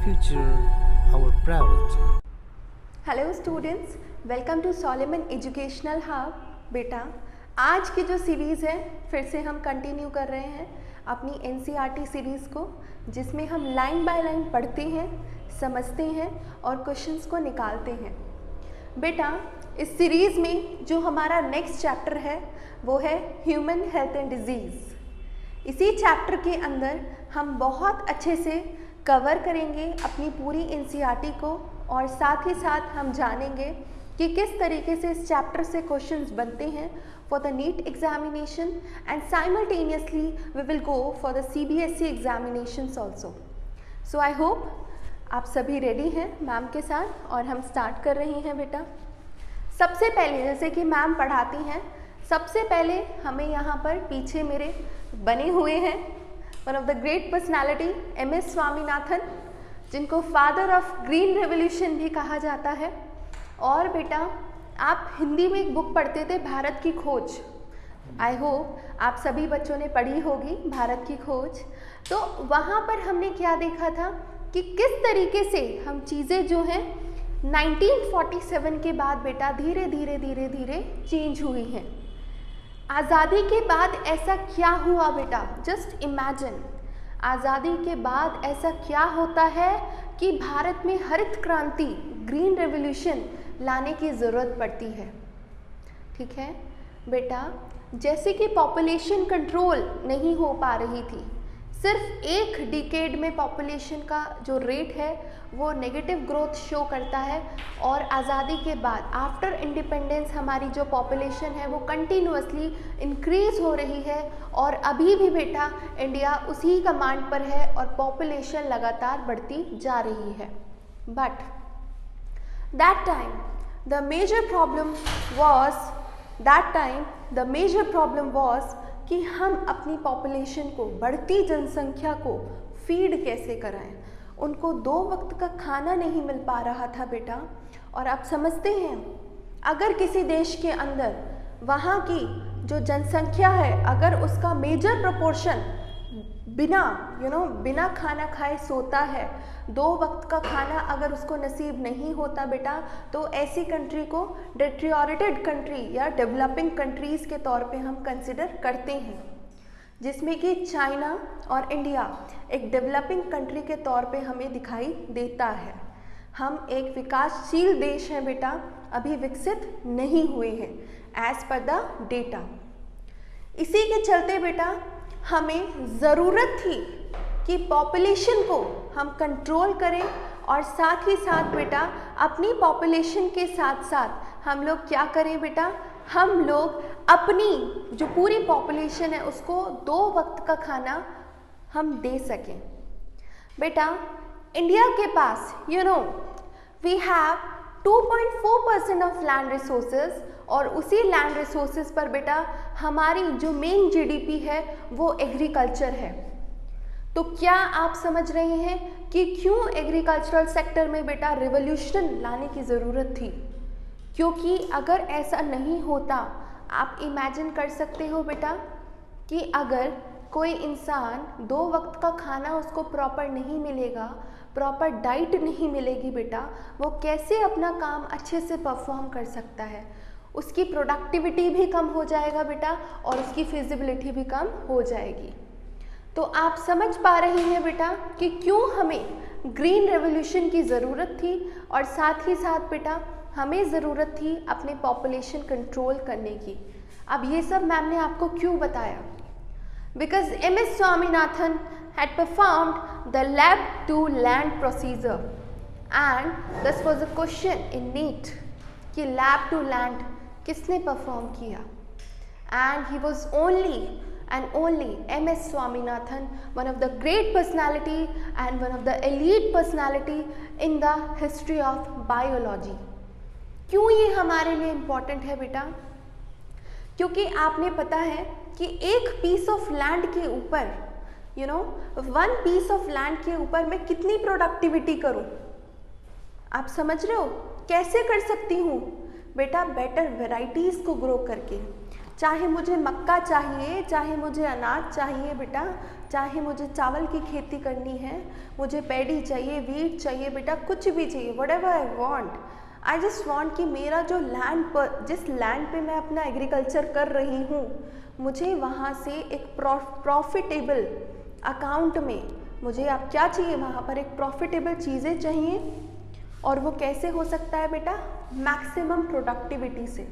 future our priority. Hello students, welcome to Solomon educational hub. बेटा, आज की जो सीरीज़ है फिर से हम कंटिन्यू कर रहे हैं अपनी एनसीईआरटी सीरीज़ को, जिसमें हम लाइन बाय लाइन पढ़ते हैं, समझते हैं और क्वेश्चंस को निकालते हैं। बेटा, इस सीरीज़ में जो हमारा नेक्स्ट चैप्टर है वो है ह्यूमन हेल्थ एंड डिजीज़। इसी चैप्टर के अंदर हम बहुत अच्छे से कवर करेंगे अपनी पूरी एनसीईआरटी को, और साथ ही साथ हम जानेंगे कि किस तरीके से इस चैप्टर से क्वेश्चंस बनते हैं for the NEET examination, and simultaneously we will go for the CBSE examinations also. So I hope आप सभी रेडी हैं मैम के साथ, और हम स्टार्ट कर रही हैं। बेटा, सबसे पहले जैसे कि मैम पढ़ाती हैं, सबसे पहले हमें यहाँ पर पीछे मेरे बने हुए हैं one of the great personality MS Swaminathan, जिनको फादर ऑफ ग्रीन रेवोल्यूशन भी कहा जाता है। और बेटा, आप हिंदी में एक बुक पढ़ते थे, भारत की खोज। आई होप आप सभी बच्चों ने पढ़ी होगी भारत की खोज। तो वहाँ पर हमने क्या देखा था कि किस तरीके से हम चीज़ें जो हैं 1947 के बाद बेटा धीरे धीरे धीरे धीरे चेंज हुई हैं। आज़ादी के बाद ऐसा क्या हुआ बेटा, जस्ट इमेजिन, आज़ादी के बाद ऐसा क्या होता है कि भारत में हरित क्रांति, ग्रीन रेवोल्यूशन लाने की ज़रूरत पड़ती है। ठीक है बेटा, जैसे कि पॉपुलेशन कंट्रोल नहीं हो पा रही थी, सिर्फ एक डिकेड में पॉपुलेशन का जो रेट है वो नेगेटिव ग्रोथ शो करता है, और आज़ादी के बाद आफ्टर इंडिपेंडेंस हमारी जो पॉपुलेशन है वो कंटिन्यूअसली इंक्रीज हो रही है, और अभी भी बेटा इंडिया उसी कमांड पर है और पॉपुलेशन लगातार बढ़ती जा रही है। But that time the major problem was कि हम अपनी पॉपुलेशन को, बढ़ती जनसंख्या को फीड कैसे कराएं। उनको 2 वक्त का खाना नहीं मिल पा रहा था बेटा। और आप समझते हैं, अगर किसी देश के अंदर वहाँ की जो जनसंख्या है, अगर उसका मेजर प्रोपोर्शन बिना खाना खाए सोता है, 2 वक्त का खाना अगर उसको नसीब नहीं होता बेटा, तो ऐसी कंट्री को डिटेरियोरेटेड कंट्री या डेवलपिंग कंट्रीज़ के तौर पे हम कंसिडर करते हैं, जिसमें कि चाइना और इंडिया एक डेवलपिंग कंट्री के तौर पे हमें दिखाई देता है। हम एक विकासशील देश हैं बेटा, अभी विकसित नहीं हुए हैं एज पर द डेटा। इसी के चलते बेटा हमें ज़रूरत थी कि पॉपुलेशन को हम कंट्रोल करें, और साथ ही साथ बेटा अपनी पॉपुलेशन के साथ साथ हम लोग क्या करें बेटा, हम लोग अपनी जो पूरी पॉपुलेशन है उसको 2 वक्त का खाना हम दे सकें। बेटा, इंडिया के पास we have 2.4% of land resources, और उसी लैंड रिसोर्सेज पर बेटा हमारी जो मेन जीडीपी है वो एग्रीकल्चर है। तो क्या आप समझ रहे हैं कि क्यों एग्रीकल्चरल सेक्टर में बेटा रिवॉल्यूशन लाने की ज़रूरत थी? क्योंकि अगर ऐसा नहीं होता, आप इमेजिन कर सकते हो बेटा कि अगर कोई इंसान 2 वक्त का खाना उसको प्रॉपर नहीं मिलेगा, प्रॉपर डाइट नहीं मिलेगी बेटा, वो कैसे अपना काम अच्छे से परफॉर्म कर सकता है? उसकी प्रोडक्टिविटी भी कम हो जाएगा बेटा, और उसकी फिजिबिलिटी भी कम हो जाएगी। तो आप समझ पा रहे हैं बेटा कि क्यों हमें ग्रीन रेवोल्यूशन की ज़रूरत थी, और साथ ही साथ बेटा हमें ज़रूरत थी अपने पॉपुलेशन कंट्रोल करने की। अब ये सब मैम ने आपको क्यों बताया? Because MS Swaminathan had performed the lab to land procedure, and this was a question in NEET कि lab to land किसने परफॉर्म किया? And he was only and only MS Swaminathan, one of the great personality and one of the elite personality in the history of biology. क्यों ये हमारे लिए important है बेटा? क्योंकि आपने पता है कि एक पीस ऑफ लैंड के ऊपर 1 पीस ऑफ लैंड के ऊपर मैं कितनी प्रोडक्टिविटी करूं? आप समझ रहे हो कैसे कर सकती हूँ बेटा? बेटर वेराइटीज़ को ग्रो करके, चाहे मुझे मक्का चाहिए, चाहे मुझे अनाज चाहिए बेटा, चाहे मुझे चावल की खेती करनी है, मुझे पैडी चाहिए, वीट चाहिए बेटा, कुछ भी चाहिए, whatever I want, I just want कि मेरा जो लैंड पर, जिस लैंड पे मैं अपना एग्रीकल्चर कर रही हूँ, मुझे वहाँ से एक प्रॉफिटेबल अकाउंट में, मुझे आप क्या चाहिए वहाँ पर, एक प्रॉफिटेबल चीज़ें चाहिए। और वो कैसे हो सकता है बेटा, मैक्सिमम प्रोडक्टिविटी से।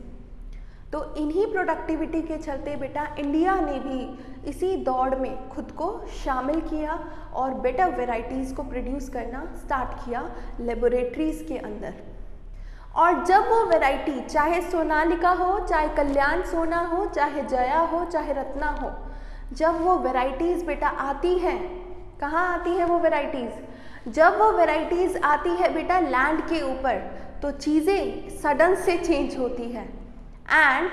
तो इन्हीं प्रोडक्टिविटी के चलते बेटा इंडिया ने भी इसी दौड़ में खुद को शामिल किया और बेटर वेराइटीज़ को प्रोड्यूस करना स्टार्ट किया लेबोरेटरीज़ के अंदर। और जब वो वैरायटी, चाहे सोनालिका हो, चाहे कल्याण सोना हो, चाहे जया हो, चाहे रत्ना हो, जब वो वैराइटीज़ बेटा आती हैं, कहाँ आती है वो वैराइटीज़, जब वो वैराइटीज़ आती है बेटा लैंड के ऊपर, तो चीज़ें सडन से चेंज होती है। And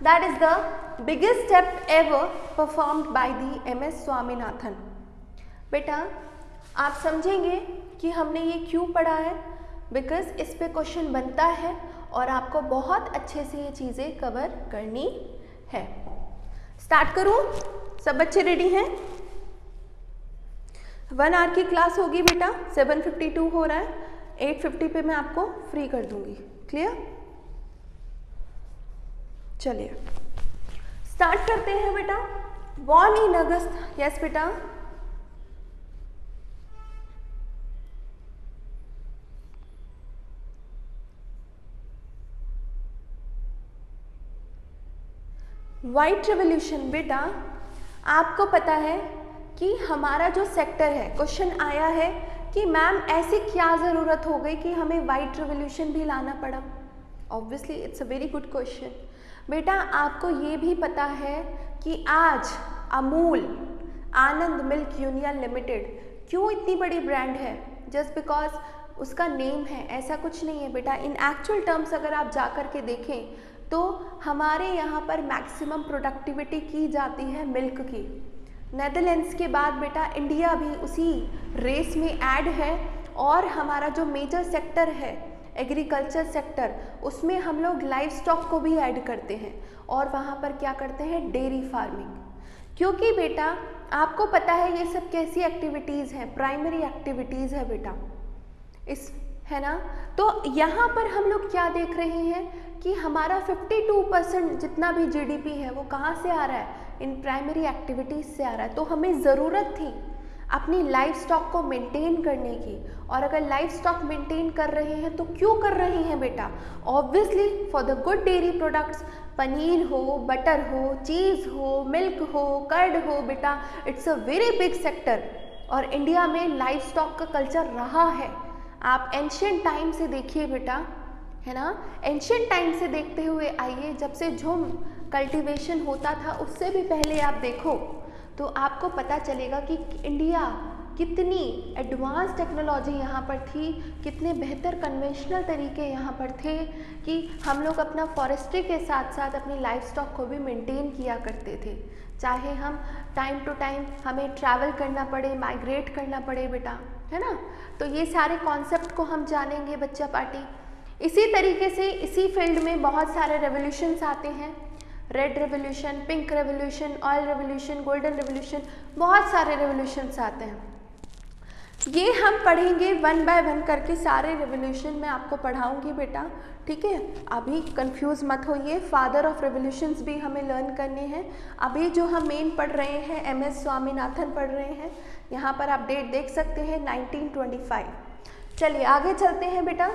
that is the biggest step ever performed by the MS Swaminathan. बेटा आप समझेंगे कि हमने ये क्यों पढ़ा है, बिकॉज इस पे क्वेश्चन बनता है और आपको बहुत अच्छे से ये चीज़ें कवर करनी है। स्टार्ट करूँ? सब बच्चे रेडी हैं? 1 आवर की क्लास होगी बेटा, 7:52 हो रहा है, 8:50 पे मैं आपको फ्री कर दूंगी। क्लियर? चलिए स्टार्ट करते हैं बेटा। बॉर्न इन अगस्त, यस बेटा, व्हाइट रेवोल्यूशन। बेटा आपको पता है कि हमारा जो सेक्टर है, क्वेश्चन आया है कि मैम ऐसी क्या ज़रूरत हो गई कि हमें व्हाइट रेवोल्यूशन भी लाना पड़ा। Obviously it's a very good question. बेटा आपको ये भी पता है कि आज अमूल, आनंद मिल्क यूनियन लिमिटेड क्यों इतनी बड़ी ब्रांड है? जस्ट बिकॉज उसका नेम है, ऐसा कुछ नहीं है बेटा। इन एक्चुअल टर्म्स अगर आप जा कर के देखें तो हमारे यहाँ पर मैक्सिमम प्रोडक्टिविटी की जाती है मिल्क की। नेदरलैंड्स के बाद बेटा इंडिया भी उसी रेस में ऐड है और हमारा जो मेजर सेक्टर है एग्रीकल्चर सेक्टर, उसमें हम लोग लाइव स्टॉक को भी ऐड करते हैं और वहाँ पर क्या करते हैं, डेयरी फार्मिंग। क्योंकि बेटा आपको पता है ये सब कैसी एक्टिविटीज़ हैं, प्राइमरी एक्टिविटीज़ है बेटा, इस है ना। तो यहाँ पर हम लोग क्या देख रहे हैं कि हमारा 52% जितना भी GDP है वो कहाँ से आ रहा है, इन प्राइमरी एक्टिविटीज़ से आ रहा है। तो हमें ज़रूरत थी अपनी लाइफ स्टॉक को मेंटेन करने की, और अगर लाइफ स्टॉक मेंटेन कर रहे हैं तो क्यों कर रहे हैं बेटा? Obviously for the good dairy products, paneer हो, बटर हो, चीज़ हो, मिल्क हो, कर्ड हो बेटा, it's a very big sector और इंडिया में लाइफ स्टॉक का कल्चर रहा है। आप एंशियंट टाइम से देखिए बेटा, है ना, एंशियंट टाइम से देखते हुए आइए, जब से झुम कल्टीवेशन होता था उससे भी पहले आप देखो तो आपको पता चलेगा कि इंडिया कितनी एडवांस टेक्नोलॉजी यहाँ पर थी, कितने बेहतर कन्वेंशनल तरीके यहाँ पर थे कि हम लोग अपना फॉरेस्ट्री के साथ साथ अपनी लाइफ स्टॉक को भी मेंटेन किया करते थे। चाहे हम टाइम टू टाइम हमें ट्रैवल करना पड़े, माइग्रेट करना पड़े बेटा, है ना। तो ये सारे कॉन्सेप्ट को हम जानेंगे बच्चा पार्टी। इसी तरीके से इसी फील्ड में बहुत सारे रेवोल्यूशंस आते हैं, red revolution, pink revolution, oil revolution, golden revolution, बहुत सारे रेवोल्यूशंस आते हैं। ये हम पढ़ेंगे 1 बाय 1 करके, सारे रेवोल्यूशन मैं आपको पढ़ाऊंगी बेटा, ठीक है। अभी कंफ्यूज मत होइए, फादर ऑफ रेवोल्यूशंस भी हमें लर्न करने हैं। अभी जो हम मेन पढ़ रहे हैं MS स्वामीनाथन पढ़ रहे हैं, यहाँ पर आप डेट देख सकते हैं 1925। चलिए आगे चलते हैं बेटा।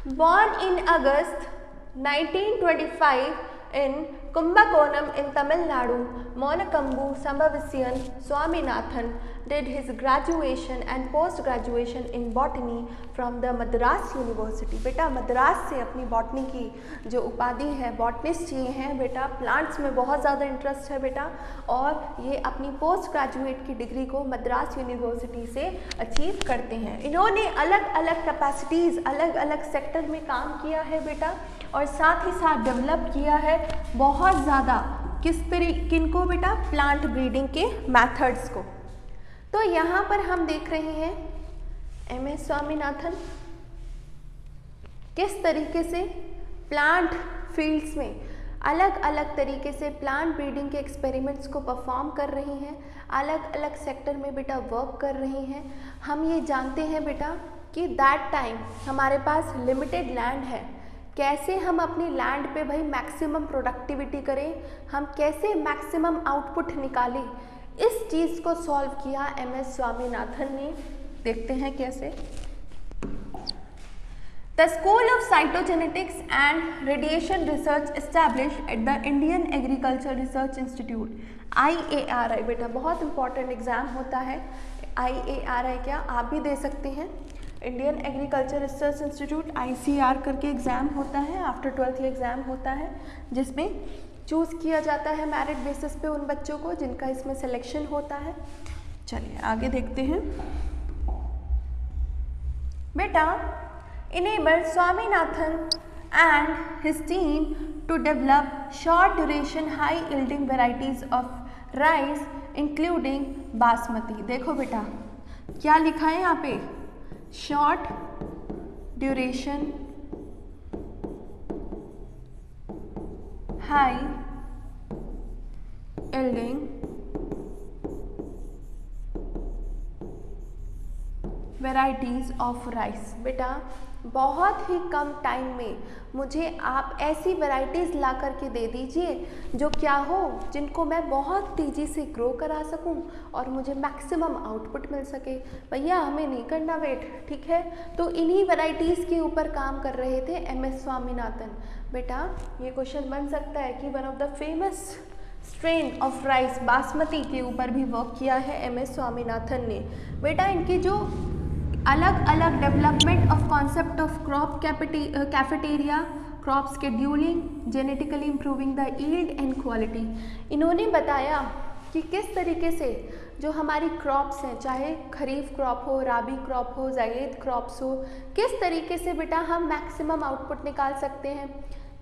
Born in August 1925 in Kumbakonam in Tamil Nadu, Monakambu Sambhavisyan Swaminathan did his graduation and post-graduation in botany from the Madras University। बेटा मद्रास से अपनी बॉटनी की जो उपाधि है, बॉटनिस्ट ये हैं बेटा, प्लांट्स में बहुत ज़्यादा इंटरेस्ट है बेटा, और ये अपनी पोस्ट ग्रेजुएट की डिग्री को मद्रास यूनिवर्सिटी से अचीव करते हैं। इन्होंने अलग अलग कैपेसिटीज़, अलग अलग सेक्टर में काम किया है बेटा, और साथ ही साथ डेवलप किया है बहुत ज़्यादा किनको बेटा, प्लांट ब्रीडिंग के मेथड्स को। तो यहाँ पर हम देख रहे हैं MS स्वामीनाथन किस तरीके से प्लांट फील्ड्स में अलग अलग तरीके से प्लांट ब्रीडिंग के एक्सपेरिमेंट्स को परफॉर्म कर रही हैं, अलग अलग सेक्टर में बेटा वर्क कर रही हैं। हम ये जानते हैं बेटा कि दैट टाइम हमारे पास लिमिटेड लैंड है, कैसे हम अपनी लैंड पे भाई मैक्सिमम प्रोडक्टिविटी करें, हम कैसे मैक्सिमम आउटपुट निकालें, इस चीज़ को सॉल्व किया MS स्वामीनाथन ने। देखते हैं कैसे। The School of Cytogenetics and Radiation Research established at the Indian Agriculture Research Institute IARI। बेटा बहुत इंपॉर्टेंट एग्जाम होता है IARI, क्या आप भी दे सकते हैं। Indian agriculture research institute ICR करके एग्ज़ाम होता है, आफ्टर 12th ये एग्ज़ाम होता है, जिसमें चूज़ किया जाता है मेरिट बेसिस पे उन बच्चों को जिनका इसमें सिलेक्शन होता है। चलिए आगे देखते हैं बेटा। Enabled Swaminathan and his team to develop short duration high yielding varieties of rice including basmati. देखो बेटा क्या लिखा है यहाँ पे, short duration high yielding varieties of rice. बेटा बहुत ही कम टाइम में मुझे आप ऐसी वैरायटीज़ ला करके दे दीजिए जो क्या हो, जिनको मैं बहुत तेज़ी से ग्रो करा सकूं और मुझे मैक्सिमम आउटपुट मिल सके। भैया हमें नहीं करना वेट, ठीक है। तो इन्हीं वैरायटीज़ के ऊपर काम कर रहे थे MS स्वामीनाथन। बेटा ये क्वेश्चन बन सकता है कि one of the famous strain of rice basmati के ऊपर भी वर्क किया है MS स्वामीनाथन ने। बेटा इनकी जो अलग अलग development of concept of crop cafeteria, crop scheduling, genetically improving the yield and quality, इन्होंने बताया कि किस तरीके से जो हमारी क्रॉप्स हैं, चाहे खरीफ क्रॉप हो, राबी क्रॉप हो, जायद क्रॉप्स हो, किस तरीके से बेटा हम मैक्सिमम आउटपुट निकाल सकते हैं,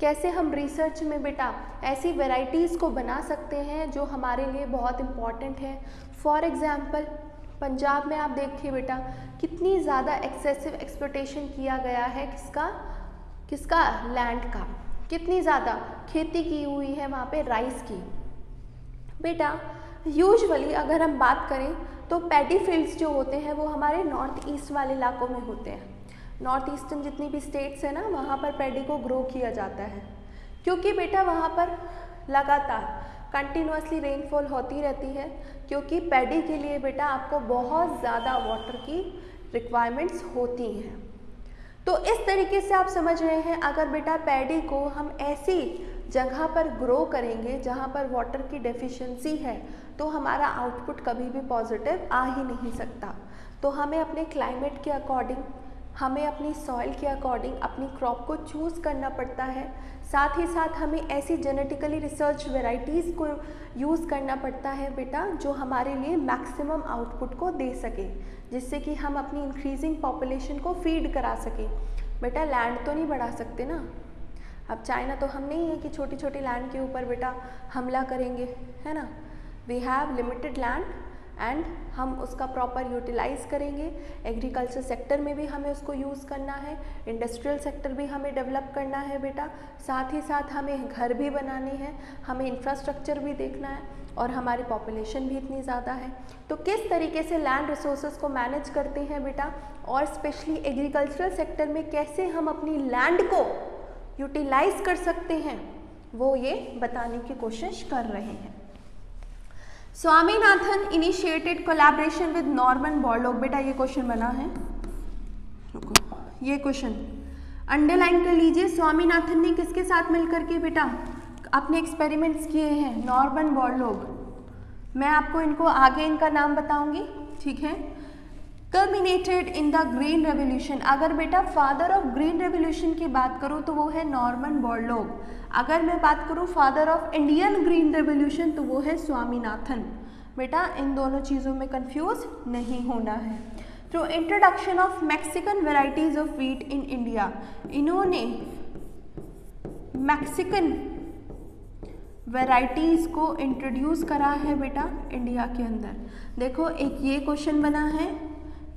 कैसे हम रिसर्च में बेटा ऐसी वैरायटीज़ को बना सकते हैं जो हमारे लिए बहुत इम्पॉर्टेंट है। फॉर एग्ज़ाम्पल पंजाब में आप देखिए बेटा कितनी ज़्यादा एक्सेसिव एक्सप्लोटेशन किया गया है, किसका लैंड का, कितनी ज़्यादा खेती की हुई है वहाँ पे राइस की। बेटा यूजुअली अगर हम बात करें तो पैडी फील्ड्स जो होते हैं वो हमारे नॉर्थ ईस्ट वाले इलाकों में होते हैं। नॉर्थ ईस्टर्न जितनी भी स्टेट्स हैं ना, वहाँ पर पैडी को ग्रो किया जाता है, क्योंकि बेटा वहाँ पर लगातार कंटिन्यूसली रेनफॉल होती रहती है, क्योंकि पैडी के लिए बेटा आपको बहुत ज़्यादा वाटर की रिक्वायरमेंट्स होती हैं। तो इस तरीके से आप समझ रहे हैं, अगर बेटा पैडी को हम ऐसी जगह पर ग्रो करेंगे जहाँ पर वाटर की डेफिशिएंसी है, तो हमारा आउटपुट कभी भी पॉजिटिव आ ही नहीं सकता। तो हमें अपने क्लाइमेट के अकॉर्डिंग, हमें अपनी सॉइल के अकॉर्डिंग अपनी क्रॉप को चूज़ करना पड़ता है। साथ ही साथ हमें ऐसी जेनेटिकली रिसर्च वेराइटीज़ को यूज़ करना पड़ता है बेटा जो हमारे लिए मैक्सिमम आउटपुट को दे सके, जिससे कि हम अपनी इंक्रीजिंग पॉपुलेशन को फीड करा सकें। बेटा लैंड तो नहीं बढ़ा सकते ना, अब चाइना तो हम नहीं है कि छोटी छोटी लैंड के ऊपर बेटा हमला करेंगे, है ना। We have limited land and हम उसका प्रॉपर यूटिलाइज़ करेंगे। एग्रीकल्चर सेक्टर में भी हमें उसको यूज़ करना है, इंडस्ट्रियल सेक्टर भी हमें डेवलप करना है बेटा, साथ ही साथ हमें घर भी बनाने हैं, हमें इंफ्रास्ट्रक्चर भी देखना है, और हमारी पॉपुलेशन भी इतनी ज़्यादा है। तो किस तरीके से लैंड रिसोर्सेज को मैनेज करते हैं बेटा, और स्पेशली एग्रीकल्चरल सेक्टर में कैसे हम अपनी लैंड को यूटिलाइज़ कर सकते हैं, वो ये बताने की कोशिश कर रहे हैं। Swaminathan initiated collaboration with Norman Borlaug. बेटा ये क्वेश्चन बना है, रुको, ये क्वेश्चन अंडरलाइन कर लीजिए। स्वामीनाथन ने किसके साथ मिलकर के बेटा अपने एक्सपेरिमेंट्स किए हैं? Norman Borlaug. मैं आपको इनको आगे इनका नाम बताऊंगी, ठीक है। Culminated in the green revolution. अगर बेटा फादर ऑफ ग्रीन रेवोल्यूशन की बात करूँ तो वो है नॉर्मन बोरलॉग। अगर मैं बात करूँ father of Indian green revolution तो वो है स्वामीनाथन। बेटा इन दोनों चीज़ों में कंफ्यूज नहीं होना है। Through introduction of Mexican varieties of wheat in India, इन्होंने मैक्सिकन वेराइटीज़ को इंट्रोड्यूस करा है बेटा इंडिया के अंदर। देखो एक ये क्वेश्चन बना है,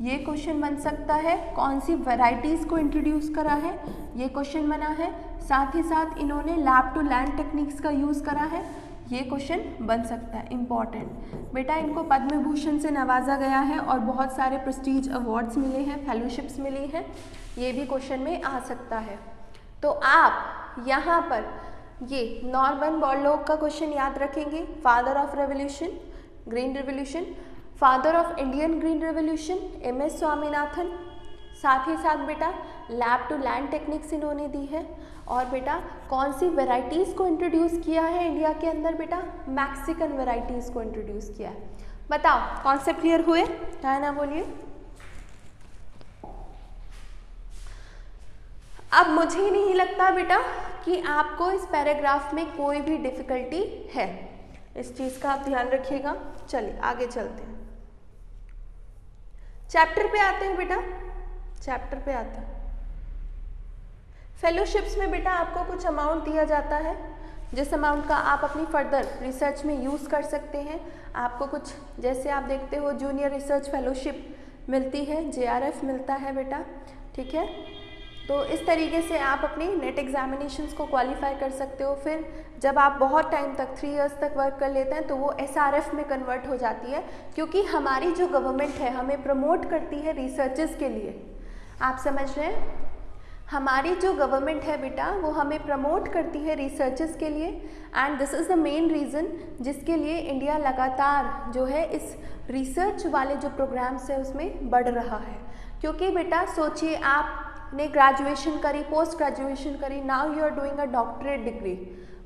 ये क्वेश्चन बन सकता है। कौन सी वैरायटीज़ को इंट्रोड्यूस करा है, ये क्वेश्चन बना है। साथ ही साथ इन्होंने लैब टू लैंड टेक्निक्स का यूज़ करा है, ये क्वेश्चन बन सकता है। इम्पॉर्टेंट बेटा, इनको पद्म भूषण से नवाजा गया है और बहुत सारे प्रेस्टीज अवार्ड्स मिले हैं, फेलोशिप्स मिली हैं, ये भी क्वेश्चन में आ सकता है। तो आप यहाँ पर ये नॉर्मन बोरलॉग का क्वेश्चन याद रखेंगे, father of revolution, green revolution, father of Indian green revolution MS Swaminathan. साथ ही साथ बेटा लैब टू लैंड टेक्निक्स इन्होंने दी है। और बेटा कौन सी वेराइटीज़ को इंट्रोड्यूस किया है इंडिया के अंदर, बेटा मैक्सिकन वेराइटीज़ को इंट्रोड्यूस किया है। बताओ कॉन्सेप्ट क्लियर हुए, है ना, बोलिए। अब मुझे नहीं लगता बेटा कि आपको इस पैराग्राफ में कोई भी डिफ़िकल्टी है, इस चीज़ का आप ध्यान रखिएगा। चलिए आगे चलते हैं, चैप्टर पे आते हैं बेटा, चैप्टर पे आते हैं। फेलोशिप्स में बेटा आपको कुछ अमाउंट दिया जाता है, जिस अमाउंट का आप अपनी फर्दर रिसर्च में यूज़ कर सकते हैं। आपको कुछ, जैसे आप देखते हो जूनियर रिसर्च फेलोशिप मिलती है, JRF मिलता है बेटा, ठीक है। तो इस तरीके से आप अपनी नेट एग्जामिनेशंस को क्वालिफाई कर सकते हो। फिर जब आप बहुत टाइम तक 3 इयर्स तक वर्क कर लेते हैं तो वो SRF में कन्वर्ट हो जाती है, क्योंकि हमारी जो गवर्नमेंट है हमें प्रमोट करती है रिसर्चेस के लिए। आप समझ रहे हैं, हमारी जो गवर्नमेंट है बेटा वो हमें प्रमोट करती है रिसर्चेस के लिए, and this is the main reason जिसके लिए इंडिया लगातार जो है इस रिसर्च वाले जो प्रोग्राम्स है उसमें बढ़ रहा है। क्योंकि बेटा सोचिए, आपने ग्रेजुएशन करी, पोस्ट ग्रेजुएशन करी, now you are doing a doctorate degree,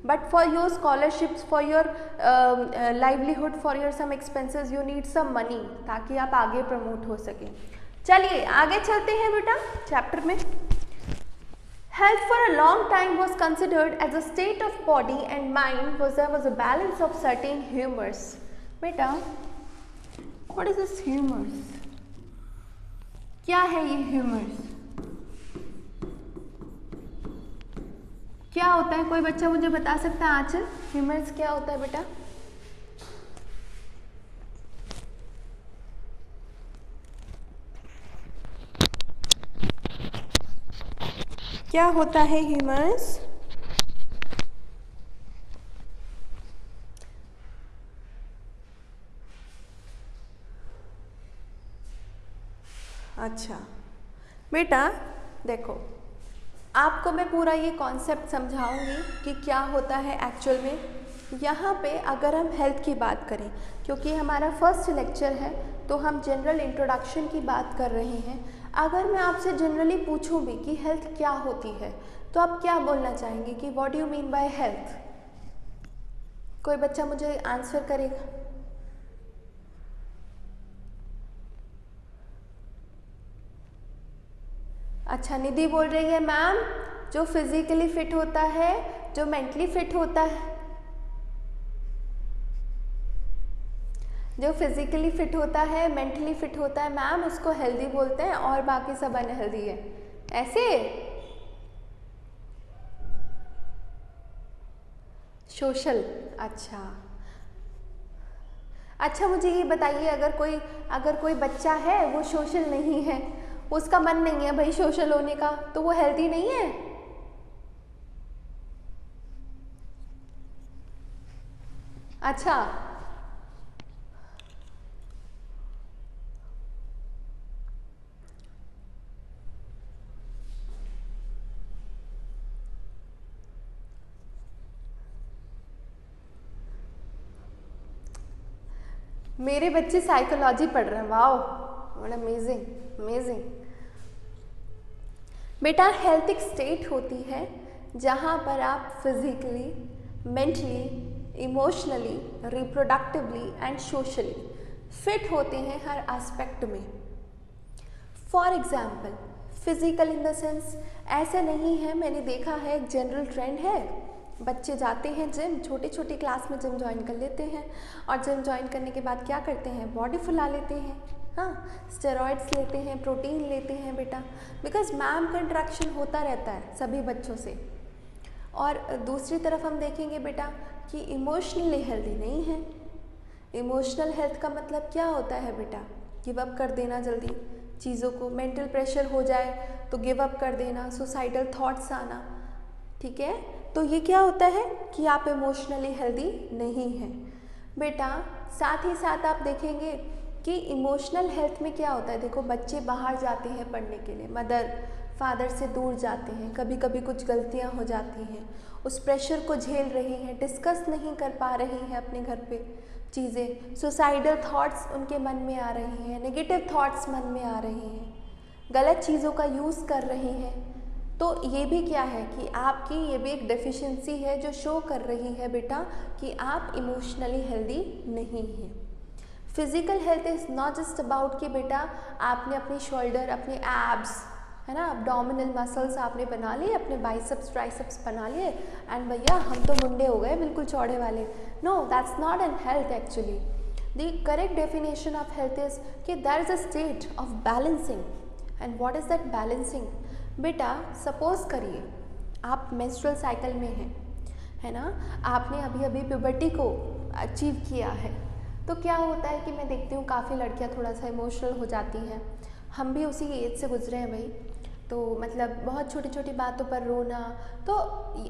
but for your scholarships, for your livelihood, for your some expenses, you need some money, ताकि आप आगे प्रमोट हो सकें। चलिए आगे चलते हैं बेटा चैप्टर में। Health for a long time was considered as a state of body and mind, there was a balance of certain humors. बेटा what is this humors? क्या है ये humors? क्या होता है, कोई बच्चा मुझे बता सकता है आंचल, humors क्या होता है बेटा? क्या होता है ह्यूमर्स? अच्छा बेटा देखो, आपको मैं पूरा ये कॉन्सेप्ट समझाऊंगी कि क्या होता है एक्चुअल में। यहाँ पे अगर हम हेल्थ की बात करें, क्योंकि हमारा फर्स्ट लेक्चर है तो हम जनरल इंट्रोडक्शन की बात कर रहे हैं। अगर मैं आपसे जनरली पूछूं भी कि हेल्थ क्या होती है, तो आप क्या बोलना चाहेंगे कि what do you mean by health? कोई बच्चा मुझे आंसर करेगा? अच्छा निधि बोल रही है मैम, जो फिजिकली फिट होता है, जो मेंटली फिट होता है, जो फिजिकली फिट होता है, मेंटली फिट होता है मैम, उसको हेल्दी बोलते हैं और बाकी सब अनहेल्दी है, ऐसे? सोशल, अच्छा अच्छा मुझे ये बताइए, अगर कोई बच्चा है वो सोशल नहीं है, उसका मन नहीं है भाई सोशल होने का, तो वो हेल्दी नहीं है? अच्छा मेरे बच्चे साइकोलॉजी पढ़ रहे हैं, वाओ व्हाट अमेजिंग अमेजिंग। बेटा हेल्थ एक स्टेट होती है जहाँ पर आप physically, mentally, emotionally, reproductively and socially fit होते हैं हर एस्पेक्ट में। For example physical in the sense, ऐसे नहीं है, मैंने देखा है एक जनरल ट्रेंड है, बच्चे जाते हैं जिम, छोटी छोटी क्लास में जिम ज्वाइन कर लेते हैं और जिम ज्वाइन करने के बाद क्या करते हैं, बॉडी फुला लेते हैं, हाँ स्टेरॉइड्स लेते हैं, प्रोटीन लेते हैं बेटा, बिकॉज मैम का इंटरेक्शन होता रहता है सभी बच्चों से। और दूसरी तरफ हम देखेंगे बेटा कि इमोशनली हेल्दी नहीं है। इमोशनल हेल्थ का मतलब क्या होता है बेटा, गिव अप कर देना जल्दी, चीज़ों को, मेंटल प्रेशर हो जाए तो गिव अप कर देना, सुसाइडल थॉट्स आना, ठीक है। तो ये क्या होता है कि आप इमोशनली हेल्दी नहीं हैं बेटा। साथ ही साथ आप देखेंगे कि इमोशनल हेल्थ में क्या होता है, देखो बच्चे बाहर जाते हैं पढ़ने के लिए, मदर फादर से दूर जाते हैं, कभी कभी कुछ गलतियां हो जाती हैं, उस प्रेशर को झेल रही हैं, डिस्कस नहीं कर पा रही हैं अपने घर पे चीज़ें, सुसाइडल थॉट्स उनके मन में आ रही हैं, नेगेटिव थॉट्स मन में आ रही हैं, गलत चीज़ों का यूज़ कर रही हैं। तो ये भी क्या है कि आपकी ये भी एक डेफिशिएंसी है जो शो कर रही है बेटा कि आप इमोशनली हेल्दी नहीं हैं। Physical health is not just about कि बेटा आपने अपने शोल्डर, अपने एब्स, है ना, अब्डोमिनल मसल्स आपने बना लिए, अपने बाइसेप्स ट्राइसेप्स बना लिए एंड भैया हम तो मुंडे हो गए बिल्कुल चौड़े वाले। No, that's not an health actually. The correct definition of health is कि there is a state of balancing. And what is that balancing बेटा? सपोज करिए आप मेंस्ट्रुअल साइकिल में हैं, है ना, आपने अभी अभी प्यूबर्टी को अचीव किया है, तो क्या होता है कि मैं देखती हूँ काफ़ी लड़कियाँ थोड़ा सा इमोशनल हो जाती हैं। हम भी उसी एज से गुजरे हैं भाई, तो मतलब बहुत छोटी छोटी बातों पर रोना, तो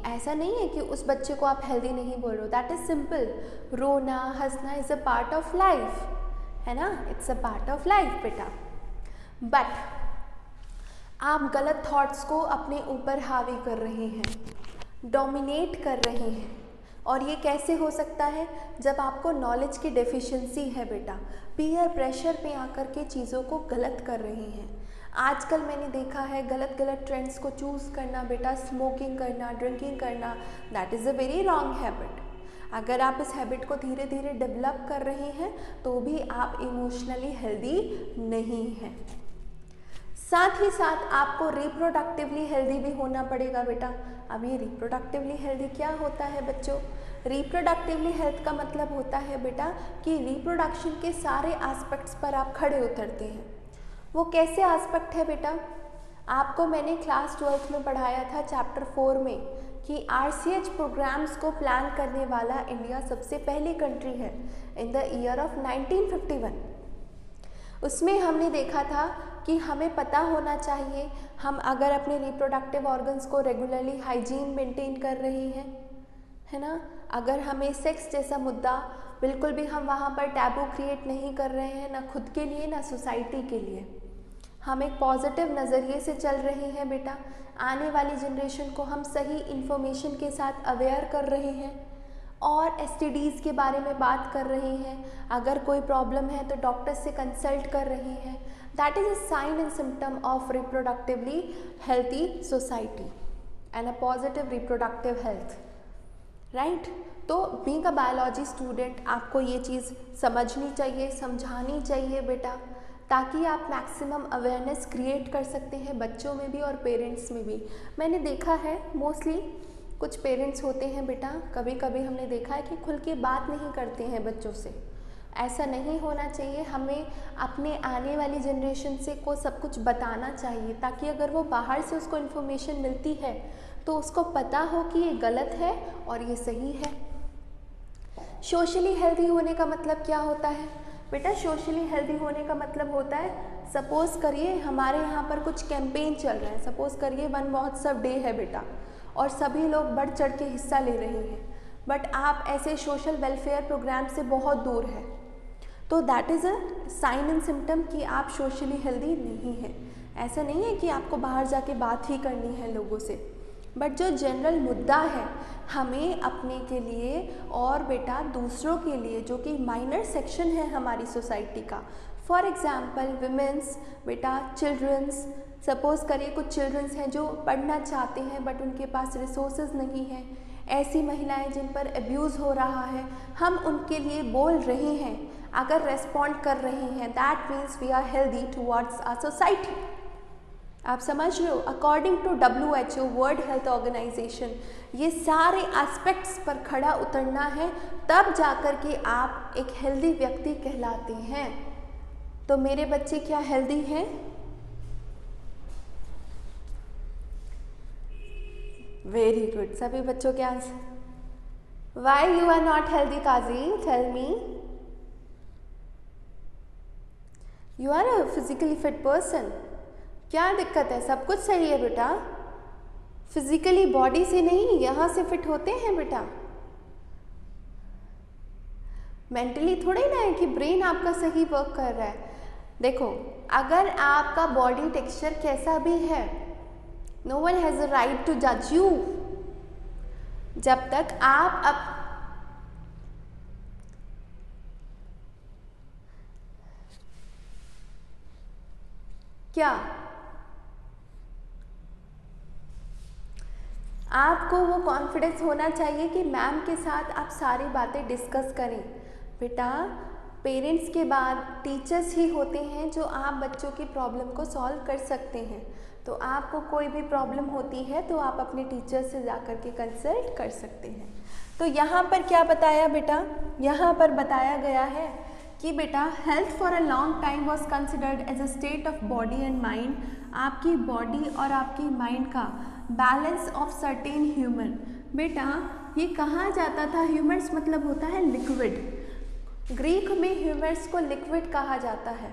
ऐसा नहीं है कि उस बच्चे को आप हेल्दी नहीं बोल रहे हो, दैट इज़ सिंपल। रोना हंसना is a part of life, है ना, it's a part of life बेटा। बट आप गलत थॉट्स को अपने ऊपर हावी कर रहे हैं, डोमिनेट कर रहे हैं, और ये कैसे हो सकता है? जब आपको नॉलेज की डेफिशिएंसी है बेटा, पीयर प्रेशर पे आकर के चीज़ों को गलत कर रहे हैं। आजकल मैंने देखा है गलत गलत ट्रेंड्स को चूज़ करना बेटा, स्मोकिंग करना, ड्रिंकिंग करना, that is a very wrong habit. अगर आप इस हैबिट को धीरे धीरे डेवलप कर रहे हैं तो भी आप इमोशनली हेल्दी नहीं हैं। साथ ही साथ आपको रिप्रोडक्टिवली हेल्दी भी होना पड़ेगा बेटा। अब ये रिप्रोडक्टिवली हेल्दी क्या होता है बच्चों? रिप्रोडक्टिवली हेल्थ का मतलब होता है बेटा कि रिप्रोडक्शन के सारे एस्पेक्ट्स पर आप खड़े उतरते हैं। वो कैसे एस्पेक्ट है बेटा? आपको मैंने क्लास 12th में पढ़ाया था चैप्टर 4 में कि RCH प्रोग्राम्स को प्लान करने वाला इंडिया सबसे पहली कंट्री है इन द ईयर ऑफ 1951। उसमें हमने देखा था कि हमें पता होना चाहिए हम अगर अपने रिप्रोडक्टिव ऑर्गन्स को रेगुलरली हाइजीन मेंटेन कर रहे हैं, है ना, अगर हमें सेक्स जैसा मुद्दा बिल्कुल भी हम वहाँ पर टैबू क्रिएट नहीं कर रहे हैं, ना खुद के लिए ना सोसाइटी के लिए, हम एक पॉजिटिव नज़रिए से चल रहे हैं बेटा, आने वाली जनरेशन को हम सही इन्फॉर्मेशन के साथ अवेयर कर रहे हैं और STDs के बारे में बात कर रहे हैं, अगर कोई प्रॉब्लम है तो डॉक्टर से कंसल्ट कर रहे हैं, that is a sign and symptom of reproductively healthy society and a positive reproductive health, right. तो बीइंग अ बायोलॉजी स्टूडेंट आपको ये चीज़ समझनी चाहिए, समझानी चाहिए बेटा, ताकि आप मैक्सिमम अवेयरनेस क्रिएट कर सकते हैं बच्चों में भी और पेरेंट्स में भी। मैंने देखा है मोस्टली कुछ पेरेंट्स होते हैं बेटा, कभी कभी हमने देखा है कि खुल के बात नहीं करते हैं बच्चों से। ऐसा नहीं होना चाहिए, हमें अपने आने वाली जनरेशन से को सब कुछ बताना चाहिए, ताकि अगर वो बाहर से उसको इन्फॉर्मेशन मिलती है तो उसको पता हो कि ये गलत है और ये सही है। सोशली हेल्दी होने का मतलब क्या होता है बेटा? सोशली हेल्दी होने का मतलब होता है, सपोज़ करिए हमारे यहाँ पर कुछ कैंपेन चल रहा है, सपोज़ करिए वन महोत्सव डे है बेटा, और सभी लोग बढ़ चढ़ के हिस्सा ले रहे हैं, बट आप ऐसे सोशल वेलफेयर प्रोग्राम से बहुत दूर है, तो that is a sign and symptom कि आप सोशली हेल्दी नहीं हैं। ऐसा नहीं है कि आपको बाहर जाके बात ही करनी है लोगों से, बट जो जनरल मुद्दा है हमें अपने के लिए और बेटा दूसरों के लिए, जो कि माइनर सेक्शन है हमारी सोसाइटी का, फॉर एग्ज़ाम्पल विमेंस बेटा, चिल्ड्रंस, सपोज़ करिए कुछ चिल्ड्रंस हैं जो पढ़ना चाहते हैं बट उनके पास रिसोर्सेज नहीं हैं, ऐसी महिलाएं जिन पर अब्यूज़ हो रहा है, हम उनके लिए बोल रहे हैं, अगर रेस्पॉन्ड कर रहे हैं, that means we are healthy towards our society. आप समझ रहे हो? According to WHO world health organization, ये सारे एस्पेक्ट्स पर खड़ा उतरना है, तब जाकर के आप एक हेल्दी व्यक्ति कहलाते हैं। तो मेरे बच्चे क्या हेल्दी हैं? वेरी गुड, सभी बच्चों के answer. Why you are not healthy guys, tell me. You are a physically fit person. क्या दिक्कत है? सब कुछ सही है बेटा। फिजिकली बॉडी से नहीं, यहाँ से फिट होते हैं बेटा। मेंटली थोड़े ना है कि ब्रेन आपका सही वर्क कर रहा है। देखो, अगर आपका बॉडी टेक्सचर कैसा भी है, no one has a right to जज यू। जब तक आप क्या आपको वो कॉन्फिडेंस होना चाहिए कि मैम के साथ आप सारी बातें डिस्कस करें। बेटा, पेरेंट्स के बाद टीचर्स ही होते हैं जो आप बच्चों की प्रॉब्लम को सॉल्व कर सकते हैं। तो आपको कोई भी प्रॉब्लम होती है तो आप अपने टीचर से जाकर के कंसल्ट कर सकते हैं। तो यहाँ पर क्या बताया बेटा? यहाँ पर बताया गया है कि बेटा health for a long time was considered as a state of body and mind. आपकी बॉडी और आपकी माइंड का बैलेंस ऑफ सर्टेन ह्यूमन। बेटा, ये कहा जाता था, ह्यूमर्स मतलब होता है लिक्विड। ग्रीक में ह्यूमर्स को लिक्विड कहा जाता है।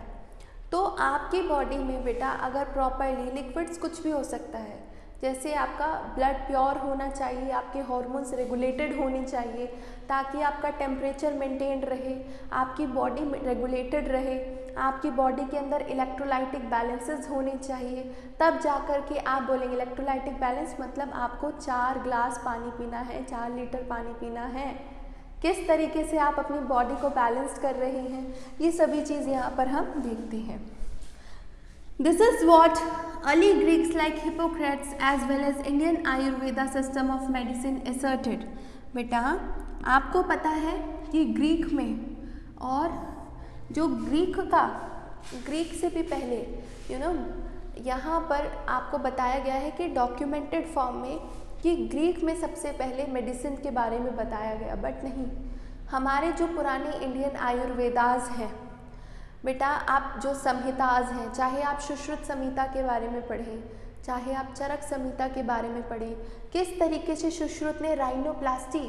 तो आपकी बॉडी में बेटा अगर प्रॉपरली, लिक्विड्स कुछ भी हो सकता है, जैसे आपका ब्लड प्योर होना चाहिए, आपके हार्मोन्स रेगुलेटेड होनी चाहिए ताकि आपका टेम्परेचर मेंटेन रहे, आपकी बॉडी रेगुलेटेड रहे, आपकी बॉडी के अंदर इलेक्ट्रोलाइटिक बैलेंसेस होने चाहिए। तब जाकर के आप बोलेंगे इलेक्ट्रोलाइटिक बैलेंस मतलब आपको 4 ग्लास पानी पीना है, 4 लीटर पानी पीना है। किस तरीके से आप अपनी बॉडी को बैलेंस कर रहे हैं, ये सभी चीज़ यहाँ पर हम देखते हैं। This is what early Greeks like Hippocrates as well as Indian Ayurveda system of medicine asserted। बेटा, आपको पता है कि ग्रीक में और जो ग्रीक से भी पहले यहाँ पर आपको बताया गया है कि डॉक्यूमेंटेड फॉर्म में कि ग्रीक में सबसे पहले मेडिसिन के बारे में बताया गया, बट नहीं, हमारे जो पुराने इंडियन आयुर्वेदास हैं बेटा, आप जो संहिताज हैं, चाहे आप सुश्रुत संहिता के बारे में पढ़ें, चाहे आप चरक संहिता के बारे में पढ़ें, किस तरीके से सुश्रुत ने राइनोप्लास्टी,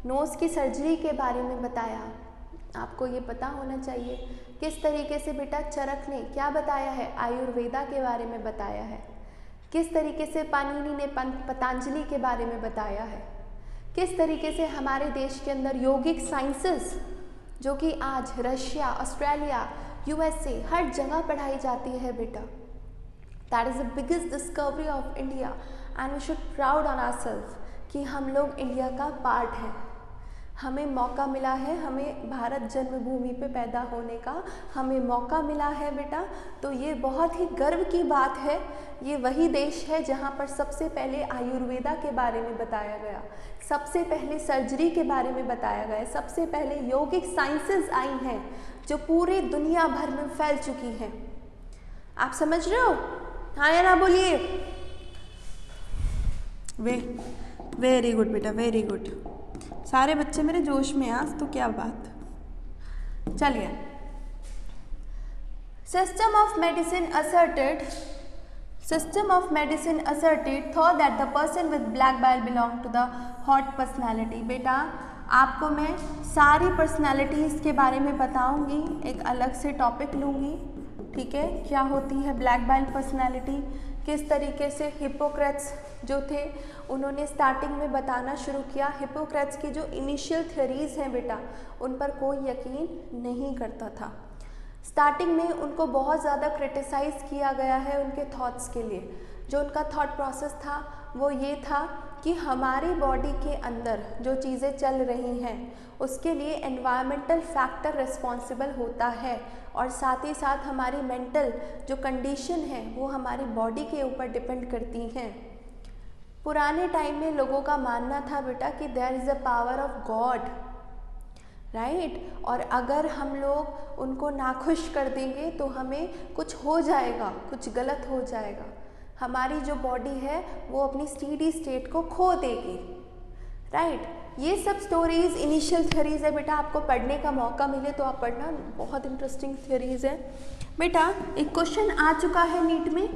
नोज़ की सर्जरी के बारे में बताया, आपको ये पता होना चाहिए। किस तरीके से बेटा चरक ने क्या बताया है, आयुर्वेदा के बारे में बताया है। किस तरीके से पाणिनि ने पतंजलि के बारे में बताया है। किस तरीके से हमारे देश के अंदर योगिक साइंसेस, जो कि आज रशिया, ऑस्ट्रेलिया, यूएसए हर जगह पढ़ाई जाती है बेटा। That is the biggest discovery of India and we should proud on ourself कि हम लोग इंडिया का पार्ट हैं। हमें मौका मिला है, हमें भारत जन्मभूमि पे पैदा होने का हमें मौका मिला है बेटा। तो ये बहुत ही गर्व की बात है। ये वही देश है जहाँ पर सबसे पहले आयुर्वेदा के बारे में बताया गया, सबसे पहले सर्जरी के बारे में बताया गया, सबसे पहले यौगिक साइंसेस आई हैं जो पूरी दुनिया भर में फैल चुकी हैं। आप समझ रहे हो? हाँ या ना बोलिए। वेरी गुड बेटा, वेरी गुड। सारे बच्चे मेरे जोश में आज तो क्या बात। चलिए, system of medicine asserted thought that the person with black bile belong to the hot personality। बेटा, आपको मैं सारी पर्सनालिटीज़ के बारे में बताऊंगी, एक अलग से टॉपिक लूँगी, ठीक है। क्या होती है ब्लैक बाइल पर्सनालिटी, किस तरीके से हिप्पोक्रेट्स जो थे उन्होंने स्टार्टिंग में बताना शुरू किया। हिप्पोक्रेट्स की जो इनिशियल थ्योरीज हैं बेटा, उन पर कोई यकीन नहीं करता था। स्टार्टिंग में उनको बहुत ज़्यादा क्रिटिसाइज़ किया गया है उनके थॉट्स के लिए। जो उनका थॉट प्रोसेस था वो ये था कि हमारी बॉडी के अंदर जो चीज़ें चल रही हैं उसके लिए एनवायरमेंटल फैक्टर रिस्पॉन्सिबल होता है, और साथ ही साथ हमारी मेंटल जो कंडीशन है वो हमारी बॉडी के ऊपर डिपेंड करती हैं। पुराने टाइम में लोगों का मानना था बेटा कि there is a power of God, right. और अगर हम लोग उनको नाखुश कर देंगे तो हमें कुछ हो जाएगा, कुछ गलत हो जाएगा, हमारी जो बॉडी है वो अपनी स्टीडी स्टेट को खो देगी, राइट। ये सब स्टोरीज इनिशियल थ्योरीज है बेटा, आपको पढ़ने का मौका मिले तो आप पढ़ना, बहुत इंटरेस्टिंग थ्योरीज है बेटा। एक क्वेश्चन आ चुका है नीट में,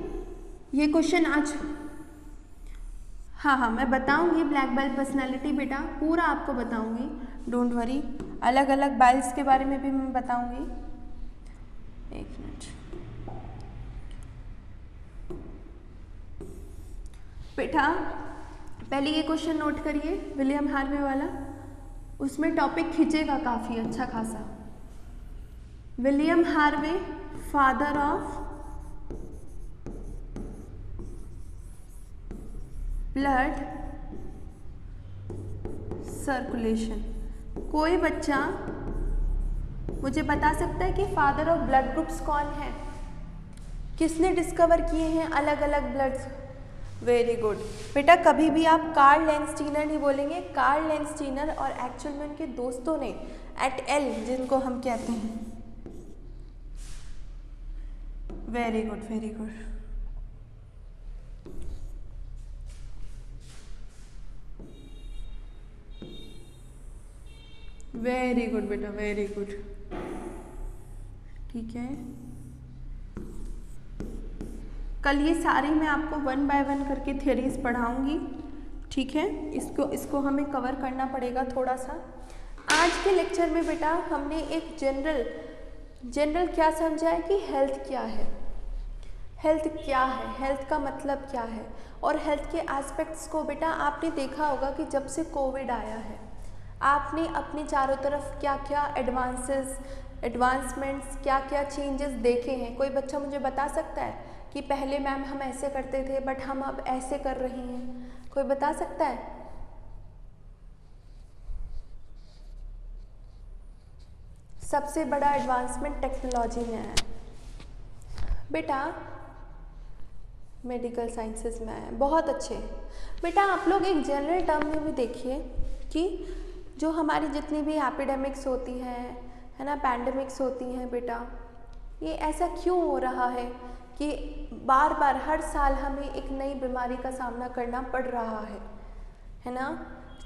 ये क्वेश्चन आज, हाँ मैं बताऊंगी ब्लैक बाइल पर्सनालिटी बेटा, पूरा आपको बताऊंगी, डोंट वरी। अलग अलग बाइल्स के बारे में भी मैं बताऊंगी। एक मिनट बेटा, पहले ये क्वेश्चन नोट करिए विलियम हार्वे वाला, उसमें टॉपिक खींचेगा काफ़ी अच्छा खासा। William Harvey, father of blood circulation. कोई बच्चा मुझे बता सकता है कि फादर ऑफ ब्लड ग्रुप्स कौन है? किसने डिस्कवर किए हैं अलग अलग ब्लड्स? वेरी गुड बेटा, कभी भी आप कार्ल लैंडस्टीनर नहीं बोलेंगे। कार्ल लैंडस्टीनर और एक्चुअल में उनके दोस्तों ने एट एल, जिनको हम कहते हैं। Very good very good. Very good बेटा, वेरी गुड। ठीक है, कल ये सारी मैं आपको 1 बाय 1 करके थियरीज पढ़ाऊंगी। ठीक है, इसको हमें कवर करना पड़ेगा थोड़ा सा। आज के लेक्चर में बेटा हमने एक जनरल क्या समझा है कि हेल्थ क्या है, हेल्थ क्या है, हेल्थ का मतलब क्या है, और हेल्थ के एस्पेक्ट्स को बेटा आपने देखा होगा कि जब से कोविड आया है आपने अपने चारों तरफ क्या क्या एडवांसमेंट्स, क्या क्या चेंजेस देखे हैं। कोई बच्चा मुझे बता सकता है कि पहले मैम हम ऐसे करते थे बट हम अब ऐसे कर रही हैं? कोई बता सकता है? सबसे बड़ा एडवांसमेंट टेक्नोलॉजी में है बेटा, मेडिकल साइंसेस में है। बहुत अच्छे बेटा, आप लोग एक जनरल टर्म में भी देखिए कि जो हमारी जितनी भी एपिडेमिक्स होती हैं, है ना, पैंडेमिक्स होती हैं बेटा, ये ऐसा क्यों हो रहा है कि बार बार हर साल हमें एक नई बीमारी का सामना करना पड़ रहा है ना?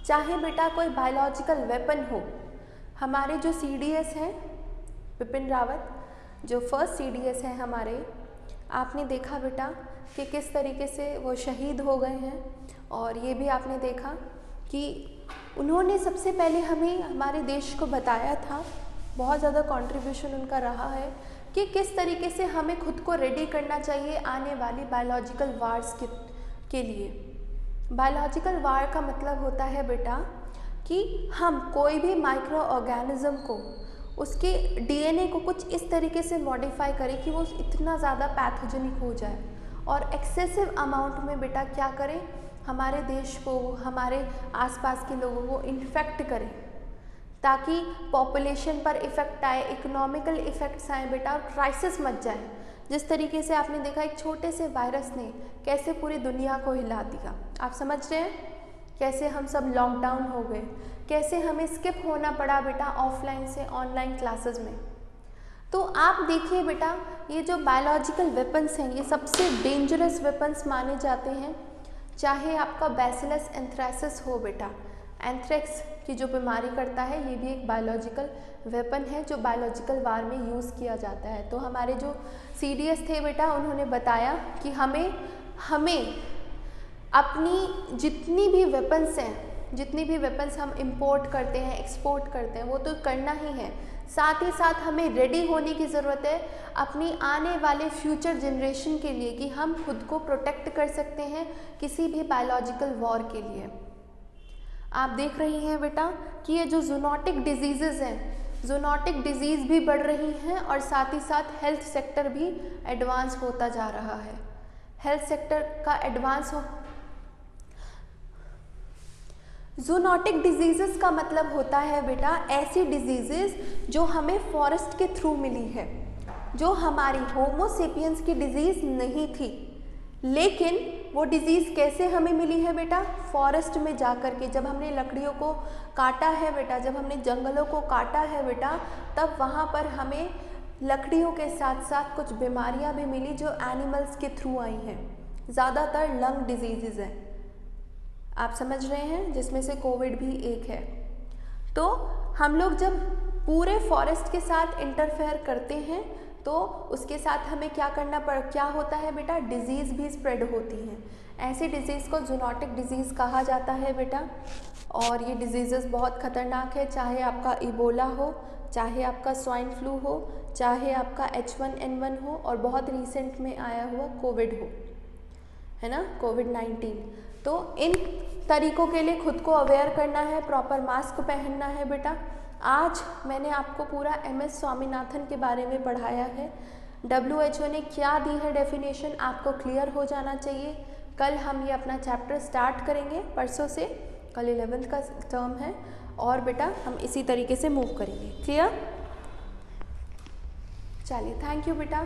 चाहे बेटा कोई बायोलॉजिकल वेपन हो। हमारे जो CDS हैं, विपिन रावत, जो फर्स्ट CDS हैं हमारे, आपने देखा बेटा कि किस तरीके से वो शहीद हो गए हैं, और ये भी आपने देखा कि उन्होंने सबसे पहले हमें हमारे देश को बताया था, बहुत ज़्यादा कंट्रीब्यूशन उनका रहा है कि किस तरीके से हमें खुद को रेडी करना चाहिए आने वाली बायोलॉजिकल वार्स के लिए। बायोलॉजिकल वार का मतलब होता है बेटा कि हम कोई भी माइक्रो ऑर्गेनिज्म को, उसके DNA को कुछ इस तरीके से मॉडिफाई करें कि वो इतना ज़्यादा पैथोजेनिक हो जाए और एक्सेसिव अमाउंट में बेटा क्या करें, हमारे देश को, हमारे आसपास के लोगों को इन्फेक्ट करें, ताकि पॉपुलेशन पर इफ़ेक्ट आए, इकोनॉमिकल इफ़ेक्ट्स आए बेटा, और क्राइसिस मच जाए। जिस तरीके से आपने देखा एक छोटे से वायरस ने कैसे पूरी दुनिया को हिला दिया। आप समझ रहे हैं कैसे हम सब लॉकडाउन हो गए, कैसे हमें स्किप होना पड़ा बेटा ऑफलाइन से ऑनलाइन क्लासेस में। तो आप देखिए बेटा, ये जो बायोलॉजिकल वेपन्स हैं ये सबसे डेंजरस वेपन्स माने जाते हैं। चाहे आपका बैसिलस एंथ्रेसिस हो बेटा, एंथ्रेक्स की जो बीमारी करता है, ये भी एक बायोलॉजिकल वेपन है जो बायोलॉजिकल वार में यूज़ किया जाता है। तो हमारे जो CDS थे बेटा, उन्होंने बताया कि हमें अपनी जितनी भी वेपन्स हैं, जितनी भी वेपन्स हम इंपोर्ट करते हैं, एक्सपोर्ट करते हैं, वो तो करना ही है, साथ ही साथ हमें रेडी होने की ज़रूरत है अपनी आने वाले फ्यूचर जनरेशन के लिए कि हम खुद को प्रोटेक्ट कर सकते हैं किसी भी बायोलॉजिकल वॉर के लिए। आप देख रही हैं बेटा कि ये जो जूनोटिक डिजीज़ेज़ हैं, जूनोटिक डिजीज़ भी बढ़ रही हैं और साथ ही साथ हेल्थ सेक्टर भी एडवांस होता जा रहा है। हेल्थ सेक्टर का एडवांस हो, जूनोटिक डिजीज़ेस का मतलब होता है बेटा ऐसी डिजीज़ेस जो हमें फॉरेस्ट के थ्रू मिली है, जो हमारी होमो सेपियंस की डिजीज़ नहीं थी, लेकिन वो डिज़ीज़ कैसे हमें मिली है बेटा, फॉरेस्ट में जा कर के। जब हमने लकड़ियों को काटा है बेटा, जब हमने जंगलों को काटा है बेटा, तब वहाँ पर हमें लकड़ियों के साथ साथ कुछ बीमारियाँ भी मिली जो एनिमल्स के थ्रू आई हैं। ज़्यादातर लंग डिजीज़ हैं, आप समझ रहे हैं, जिसमें से कोविड भी एक है। तो हम लोग जब पूरे फॉरेस्ट के साथ इंटरफेयर करते हैं तो उसके साथ हमें क्या होता है बेटा, डिजीज़ भी स्प्रेड होती हैं। ऐसी डिजीज़ को जूनोटिक डिजीज़ कहा जाता है बेटा, और ये डिजीज़ेस बहुत ख़तरनाक है, चाहे आपका इबोला हो, चाहे आपका स्वाइन फ्लू हो, चाहे आपका H1N1 हो और बहुत रिसेंट में आया हुआ कोविड हो, है ना, कोविड-19। तो इन तरीकों के लिए खुद को अवेयर करना है, प्रॉपर मास्क पहनना है बेटा। आज मैंने आपको पूरा MS स्वामीनाथन के बारे में पढ़ाया है। WHO ने क्या दी है डेफिनेशन, आपको क्लियर हो जाना चाहिए। कल हम ये अपना चैप्टर स्टार्ट करेंगे, परसों से, कल 11th का टर्म है, और बेटा हम इसी तरीके से मूव करेंगे। क्लियर? चलिए, थैंक यू बेटा।